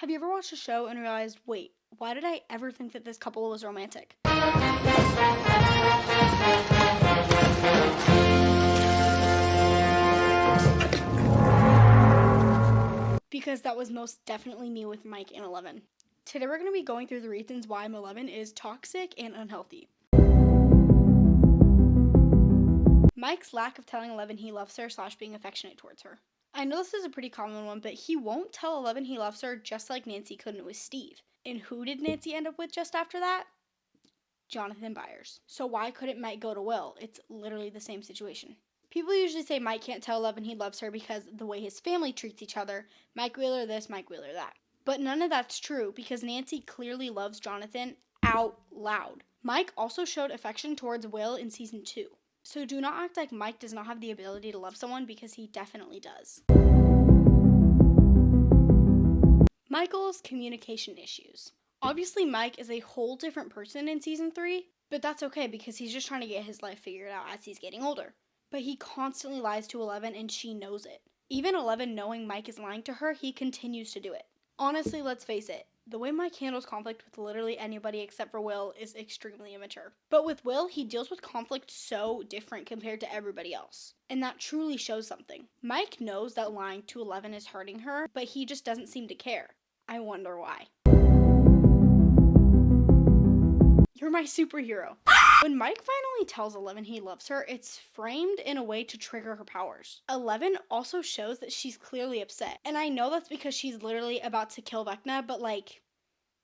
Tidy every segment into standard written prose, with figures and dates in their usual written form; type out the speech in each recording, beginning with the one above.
Have you ever watched a show and realized, wait, why did I ever think that this couple was romantic? Because that was most definitely me with Mike and Eleven. Today we're going to be going through the reasons why Mileven is toxic and unhealthy. Mike's lack of telling Eleven he loves her / being affectionate towards her. I know this is a pretty common one, but he won't tell Eleven he loves her just like Nancy couldn't with Steve. And who did Nancy end up with just after that? Jonathan Byers. So why couldn't Mike go to Will? It's literally the same situation. People usually say Mike can't tell Eleven he loves her because the way his family treats each other, Mike Wheeler this, Mike Wheeler that. But none of that's true because Nancy clearly loves Jonathan out loud. Mike also showed affection towards Will in season 2. So do not act like Mike does not have the ability to love someone because he definitely does. Michael's communication issues. Obviously Mike is a whole different person in season 3, but that's okay because he's just trying to get his life figured out as he's getting older. But he constantly lies to Eleven and she knows it. Even Eleven knowing Mike is lying to her, he continues to do it. Honestly, let's face it, the way Mike handles conflict with literally anybody except for Will is extremely immature. But with Will, he deals with conflict so different compared to everybody else. And that truly shows something. Mike knows that lying to Eleven is hurting her, but he just doesn't seem to care. I wonder why. You're my superhero. When Mike finally tells Eleven he loves her, it's framed in a way to trigger her powers. Eleven also shows that she's clearly upset. And I know that's because she's literally about to kill Vecna, but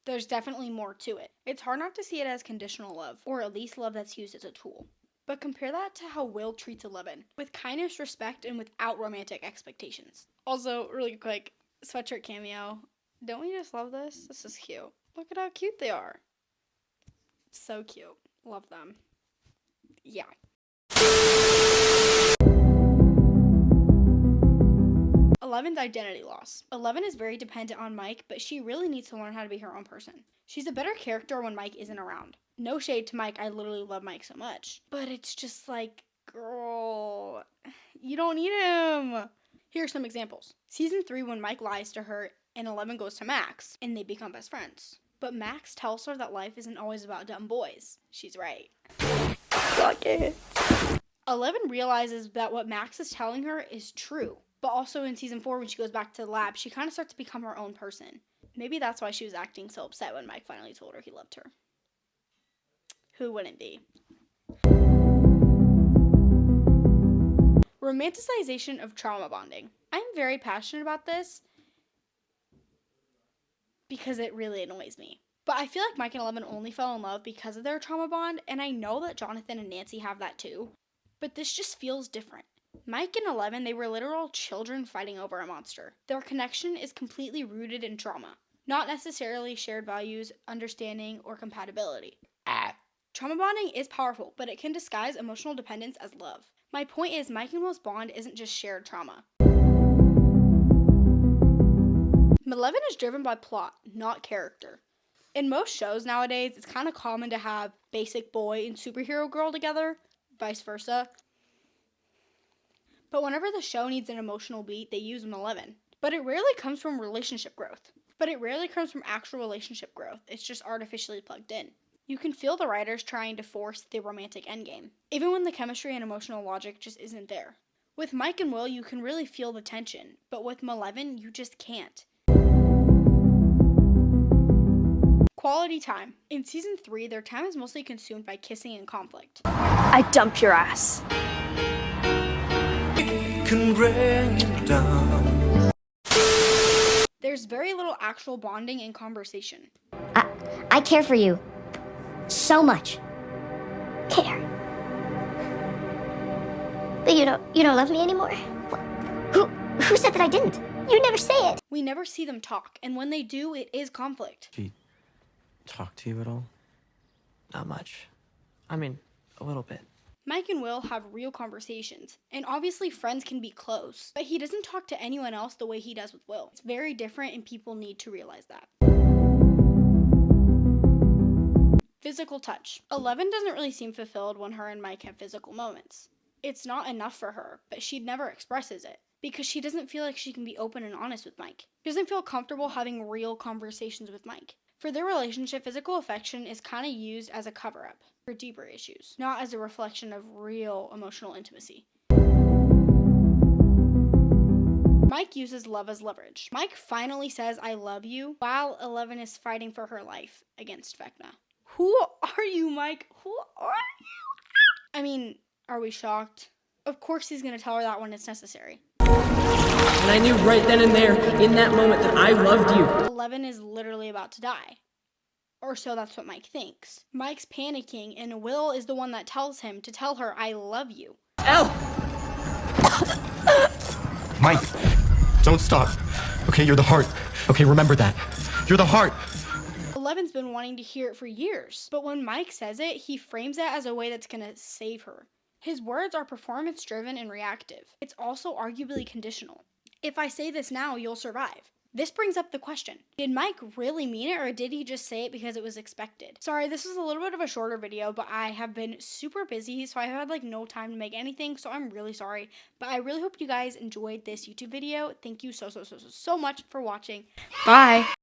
there's definitely more to it. It's hard not to see it as conditional love, or at least love that's used as a tool. But compare that to how Will treats Eleven, with kindness, respect, and without romantic expectations. Also, really quick, sweatshirt cameo. Don't we just love this? This is cute. Look at how cute they are. So cute. Love them. Yeah. Eleven's identity loss. Eleven is very dependent on Mike, but she really needs to learn how to be her own person. She's a better character when Mike isn't around. No shade to Mike, I literally love Mike so much. But it's just like, girl, you don't need him. Here are some examples. Season 3 when Mike lies to her and Eleven goes to Max, and they become best friends. But Max tells her that life isn't always about dumb boys. She's right. Fuck it. Eleven realizes that what Max is telling her is true. But also in season 4, when she goes back to the lab, she kind of starts to become her own person. Maybe that's why she was acting so upset when Mike finally told her he loved her. Who wouldn't be? Romanticization of trauma bonding. I'm very passionate about this because it really annoys me. But I feel like Mike and Eleven only fell in love because of their trauma bond, and I know that Jonathan and Nancy have that too. But this just feels different. Mike and Eleven, they were literal children fighting over a monster. Their connection is completely rooted in trauma, not necessarily shared values, understanding, or compatibility. Trauma bonding is powerful, but it can disguise emotional dependence as love. My point is, Mike and Will's bond isn't just shared trauma. Mileven is driven by plot, not character. In most shows nowadays, it's kind of common to have basic boy and superhero girl together, vice versa. But whenever the show needs an emotional beat, they use Mileven. But it rarely comes from relationship growth. Actual relationship growth. It's just artificially plugged in. You can feel the writers trying to force the romantic endgame, even when the chemistry and emotional logic just isn't there. With Mike and Will, you can really feel the tension, but with Mileven, you just can't. Quality time. In season 3, their time is mostly consumed by kissing and conflict. I dump your ass. Can bring you down. There's very little actual bonding and conversation. I care for you. So much. Care. But you don't love me anymore? Who said that I didn't? You never say it. We never see them talk, and when they do, it is conflict. She talk to you at all? Not much. I mean, a little bit. Mike and Will have real conversations, and obviously friends can be close, but he doesn't talk to anyone else the way he does with Will. It's very different, and people need to realize that. Physical touch. Eleven doesn't really seem fulfilled when her and Mike have physical moments. It's not enough for her, but she never expresses it. because she doesn't feel like she can be open and honest with Mike. She doesn't feel comfortable having real conversations with Mike. For their relationship, physical affection is kind of used as a cover-up for deeper issues, not as a reflection of real emotional intimacy. Mike uses love as leverage. Mike finally says, "I love you," while 11 is fighting for her life against Vecna. Who are you, Mike? Who are you? I mean, are we shocked? Of course he's gonna tell her that when it's necessary. And I knew right then and there, in that moment, that I loved you. 11 is literally about to die. Or so that's what Mike thinks. Mike's panicking, and Will is the one that tells him to tell her, "I love you." Elle! Mike, don't stop. Okay, you're the heart. Okay, remember that. You're the heart. 11's been wanting to hear it for years, but when Mike says it, he frames it as a way that's gonna save her. His words are performance-driven and reactive. It's also arguably conditional. "If I say this now, you'll survive." This brings up the question, did Mike really mean it, or did he just say it because it was expected? Sorry, this is a little bit of a shorter video, but I have been super busy, so I have had no time to make anything, so I'm really sorry. But I really hope you guys enjoyed this YouTube video. Thank you so much for watching. Bye!